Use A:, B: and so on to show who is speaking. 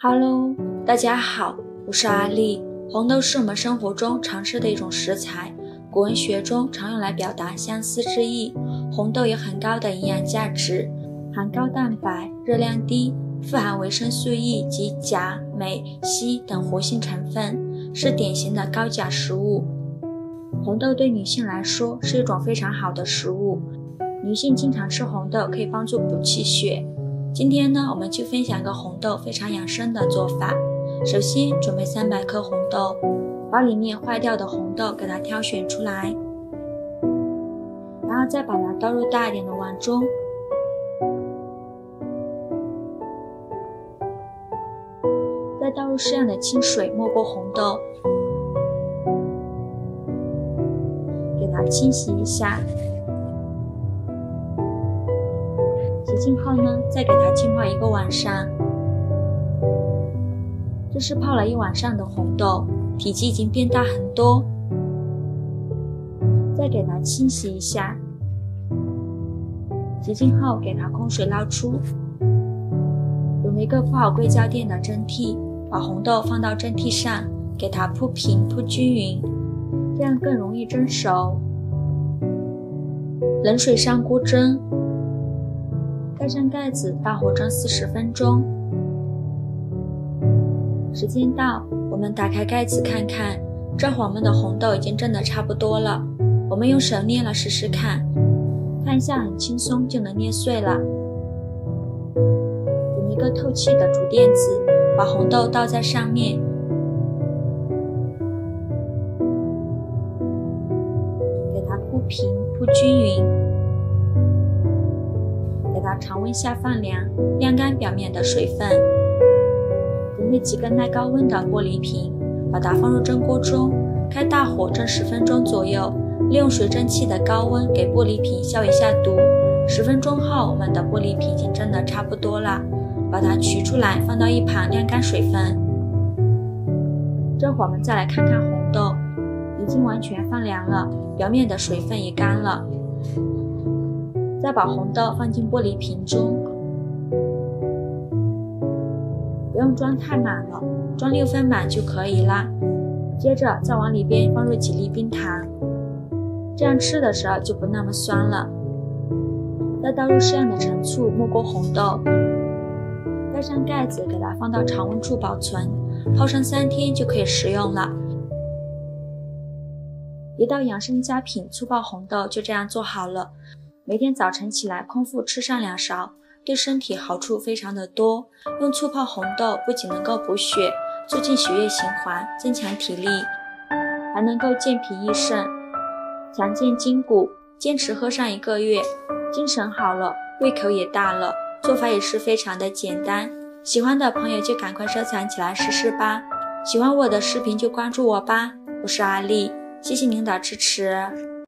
A: Hello， 大家好，我是阿丽。红豆是我们生活中常吃的一种食材，古文学中常用来表达相思之意。红豆有很高的营养价值，含高蛋白，热量低，富含维生素 E 及钾、镁、硒等活性成分，是典型的高钾食物。红豆对女性来说是一种非常好的食物，女性经常吃红豆可以帮助补气血。今天呢，我们就分享一个红豆非常养生的做法。首先准备300克红豆，把里面坏掉的红豆给它挑选出来，然后再把它倒入大一点的碗中，再倒入适量的清水没过红豆，给它清洗一下。洗净后呢，再给它浸泡1个晚上。这是泡了1晚上的红豆，体积已经变大很多。再给它清洗一下，洗净后给它空水捞出。用一个铺好硅胶垫的蒸屉，把红豆放到蒸屉上，给它铺平铺均匀，这样更容易蒸熟。冷水上锅蒸，盖上盖子，大火蒸40分钟。时间到，我们打开盖子看看，这会儿我们的红豆已经蒸得差不多了。我们用手捏了试试看，看一下很轻松就能捏碎了。用一个透气的竹垫子，把红豆倒在上面，给它铺平铺均匀。给它常温下放凉，晾干表面的水分。准备几个耐高温的玻璃瓶，把它放入蒸锅中，开大火蒸10分钟左右，利用水蒸气的高温给玻璃瓶消一下毒。10分钟后，我们的玻璃瓶已经蒸得差不多了，把它取出来放到一旁晾干水分。这会儿我们再来看看红豆，已经完全放凉了，表面的水分也干了。再把红豆放进玻璃瓶中，不用装太满了，装6分满就可以啦。接着再往里边放入几粒冰糖，这样吃的时候就不那么酸了。再倒入适量的陈醋没过红豆，盖上盖子给它放到常温处保存，泡上3天就可以食用了。一道养生佳品醋泡红豆就这样做好了。每天早晨起来空腹吃上2勺，对身体好处非常的多。用醋泡红豆不仅能够补血，促进血液循环，增强体力，还能够健脾益肾，强健筋骨。坚持喝上1个月，精神好了，胃口也大了，做法也是非常的简单。喜欢的朋友就赶快收藏起来试试吧。喜欢我的视频就关注我吧，我是阿丽，谢谢您的支持。